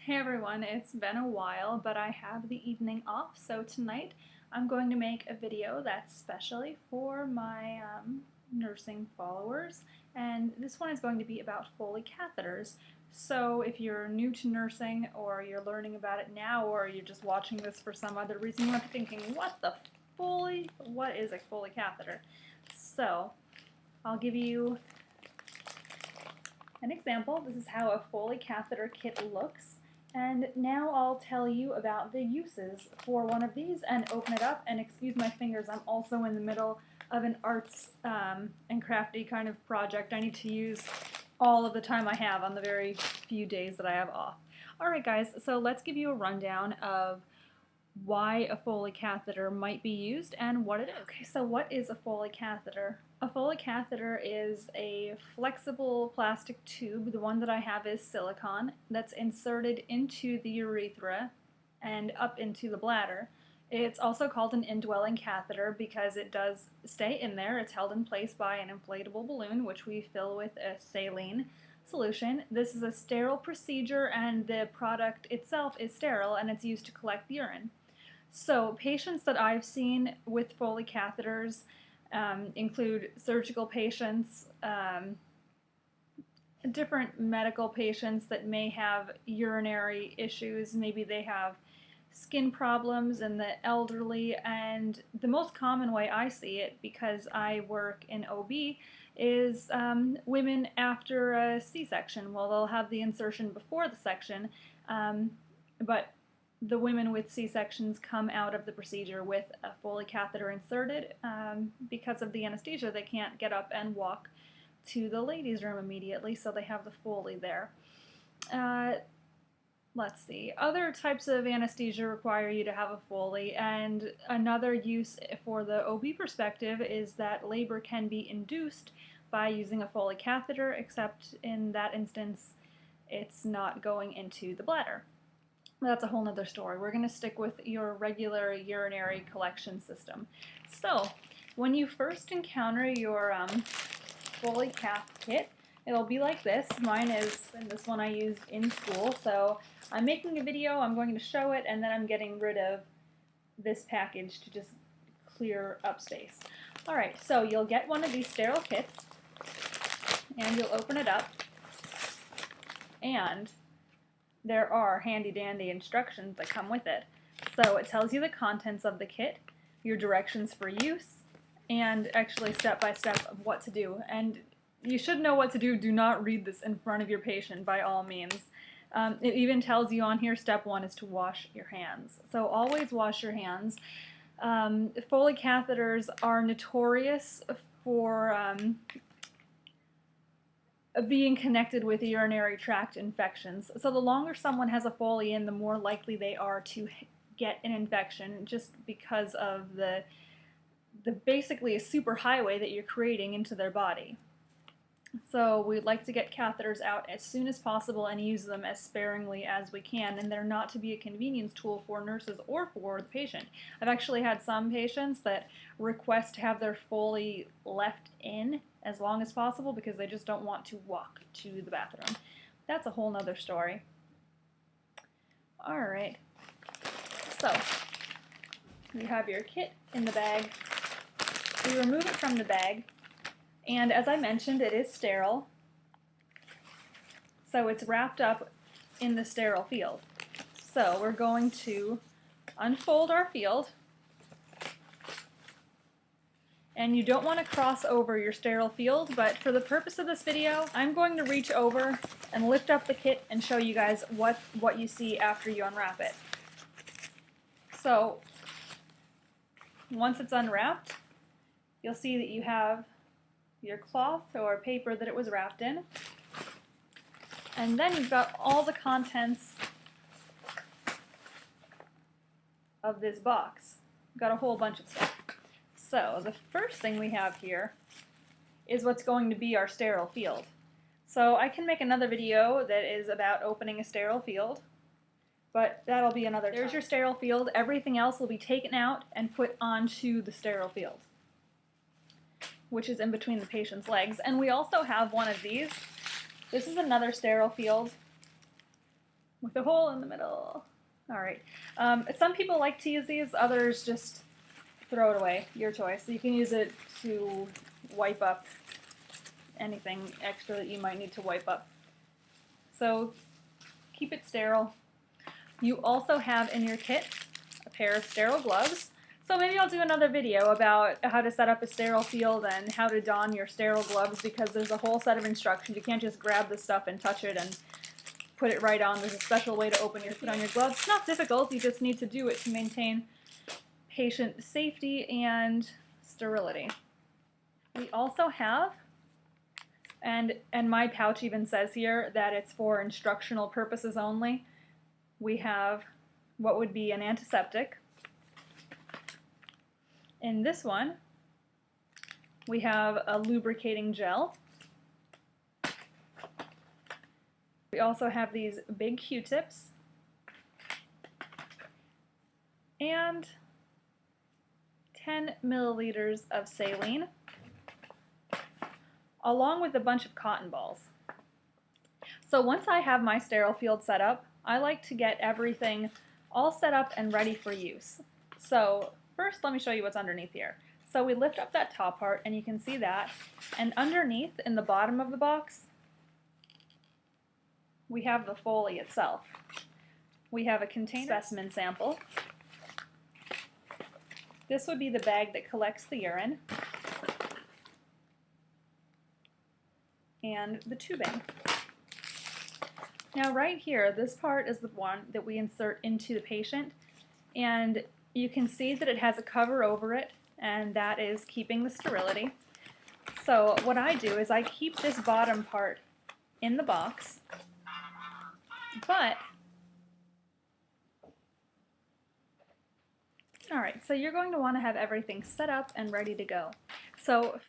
Hey everyone, it's been a while, but I have the evening off, so tonight I'm going to make a video that's specially for my nursing followers, and this one is going to be about Foley catheters. So if you're new to nursing, or you're learning about it now, or you're just watching this for some other reason, you might be thinking, what the Foley? What is a Foley catheter? So I'll give you an example. This is how a Foley Cather Kit looks. And now I'll tell you about the uses for one of these and open it up. And excuse my fingers, I'm also in the middle of an arts and crafty kind of project. I need to use all of the time I have on the very few days that I have off. Alright guys, so let's give you a rundown of why a Foley catheter might be used and what it is. Okay, so what is a Foley catheter? A Foley catheter is a flexible plastic tube. The one that I have is silicone that's inserted into the urethra and up into the bladder. It's also called an indwelling catheter because it does stay in there. It's held in place by an inflatable balloon, which we fill with a saline solution. This is a sterile procedure, and the product itself is sterile, and it's used to collect the urine. So patients that I've seen with Foley catheters include surgical patients, different medical patients that may have urinary issues, maybe they have skin problems, and the elderly. And the most common way I see it, because I work in OB, is women after a C-section. Well, they'll have the insertion before the section, but the women with C-sections come out of the procedure with a Foley catheter inserted. Because of the anesthesia, they can't get up and walk to the ladies' room immediately, so they have the Foley there. Let's see. Other types of anesthesia require you to have a Foley, and another use for the OB perspective is that labor can be induced by using a Foley catheter, except in that instance it's not going into the bladder. That's a whole nother story. We're going to stick with your regular urinary collection system. So, when you first encounter your Foley Cather Kit, it'll be like this. Mine is, and this one I used in school, so I'm making a video, I'm going to show it, and then I'm getting rid of this package to just clear up space. Alright, so you'll get one of these sterile kits, and you'll open it up, and there are handy-dandy instructions that come with it. So it tells you the contents of the kit, your directions for use, and actually step-by-step of what to do. And you should know what to do. Do not read this in front of your patient by all means. It even tells you on here, step 1 is to wash your hands. So always wash your hands. Foley catheters are notorious for being connected with urinary tract infections. So the longer someone has a Foley in, the more likely they are to get an infection, just because of the basically a superhighway that you're creating into their body. So we'd like to get catheters out as soon as possible and use them as sparingly as we can, and they're not to be a convenience tool for nurses or for the patient. I've actually had some patients that request to have their Foley left in as long as possible because they just don't want to walk to the bathroom. That's a whole nother story. Alright, so you have your kit in the bag. We remove it from the bag, and as I mentioned, it is sterile, so it's wrapped up in the sterile field. So we're going to unfold our field, and you don't want to cross over your sterile field, but for the purpose of this video, I'm going to reach over and lift up the kit and show you guys what you see after you unwrap it. So once it's unwrapped, you'll see that you have your cloth or paper that it was wrapped in, and then you've got all the contents of this box. You've got a whole bunch of stuff. So the first thing we have here is what's going to be our sterile field. So I can make another video that is about opening a sterile field, but that'll be another time. There's your sterile field. Everything else will be taken out and put onto the sterile field, which is in between the patient's legs. And we also have one of these. This is another sterile field. with a hole in the middle. All right. Some people like to use these, others just throw it away. Your choice. You can use it to wipe up anything extra that you might need to wipe up. So keep it sterile. You also have in your kit a pair of sterile gloves. So maybe I'll do another video about how to set up a sterile field and how to don your sterile gloves, because there's a whole set of instructions. You can't just grab the stuff and touch it and put it right on. There's a special way to put on your gloves. It's not difficult, you just need to do it to maintain patient safety and sterility. We also have, and my pouch even says here that it's for instructional purposes only, we have what would be an antiseptic. In this one, we have a lubricating gel. We also have these big Q-tips and 10 milliliters of saline, along with a bunch of cotton balls. So once I have my sterile field set up, I like to get everything all set up and ready for use. So first, let me show you what's underneath here. So we lift up that top part, and you can see that. And underneath, in the bottom of the box, we have the Foley itself. We have a container specimen sample. This would be the bag that collects the urine. And the tubing. Now right here, this part is the one that we insert into the patient, and you can see that it has a cover over it, and that is keeping the sterility. So what I do is I keep this bottom part in the box, but alright, so you're going to want to have everything set up and ready to go. So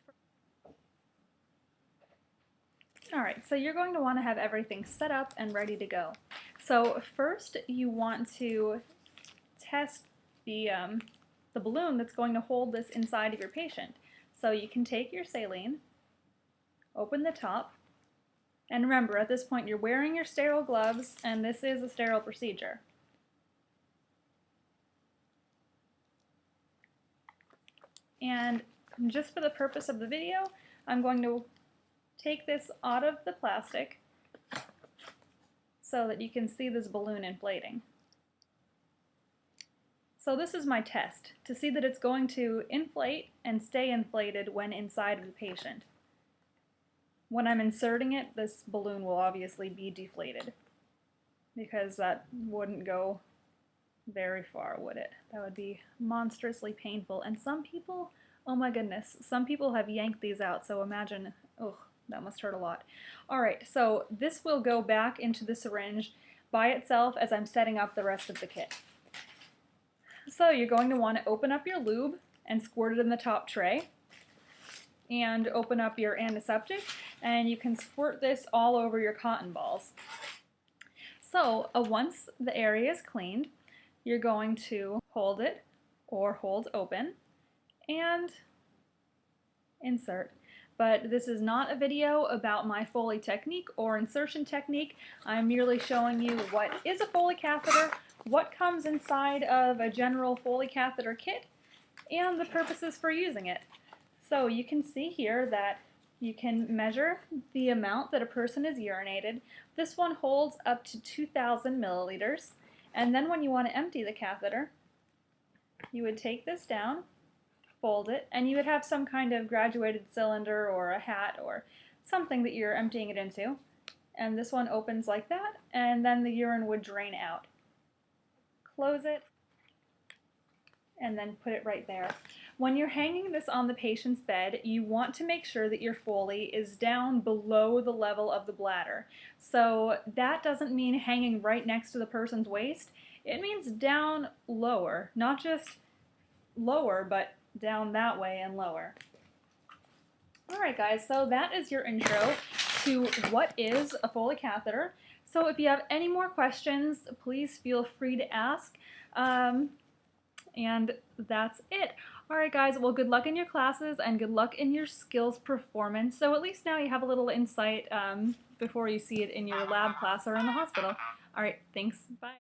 first you want to test the balloon that's going to hold this inside of your patient. So you can take your saline, open the top, and remember, at this point you're wearing your sterile gloves, and this is a sterile procedure. And just for the purpose of the video, I'm going to take this out of the plastic so that you can see this balloon inflating. So this is my test, to see that it's going to inflate and stay inflated when inside of the patient. When I'm inserting it, this balloon will obviously be deflated, because that wouldn't go very far, would it? That would be monstrously painful. And some people, oh my goodness, some people have yanked these out, so imagine, oh, that must hurt a lot. Alright, so this will go back into the syringe by itself as I'm setting up the rest of the kit. So you're going to want to open up your lube and squirt it in the top tray, and open up your antiseptic, and you can squirt this all over your cotton balls. So once the area is cleaned, you're going to hold it or hold open and insert. But this is not a video about my Foley technique or insertion technique. I'm merely showing you what is a Foley catheter, what comes inside of a general Foley catheter kit, and the purposes for using it. So you can see here that you can measure the amount that a person has urinated. This one holds up to 2,000 milliliters. And then when you want to empty the catheter, you would take this down, fold it, and you would have some kind of graduated cylinder or a hat or something that you're emptying it into. And this one opens like that, and then the urine would drain out. Close it, and then put it right there. When you're hanging this on the patient's bed, you want to make sure that your Foley is down below the level of the bladder. So that doesn't mean hanging right next to the person's waist. It means down lower, not just lower, but down that way and lower. Alright guys, so that is your intro to what is a Foley catheter. So if you have any more questions, please feel free to ask. And that's it. Alright guys, well good luck in your classes and good luck in your skills performance. So at least now you have a little insight before you see it in your lab class or in the hospital. Alright, thanks. Bye.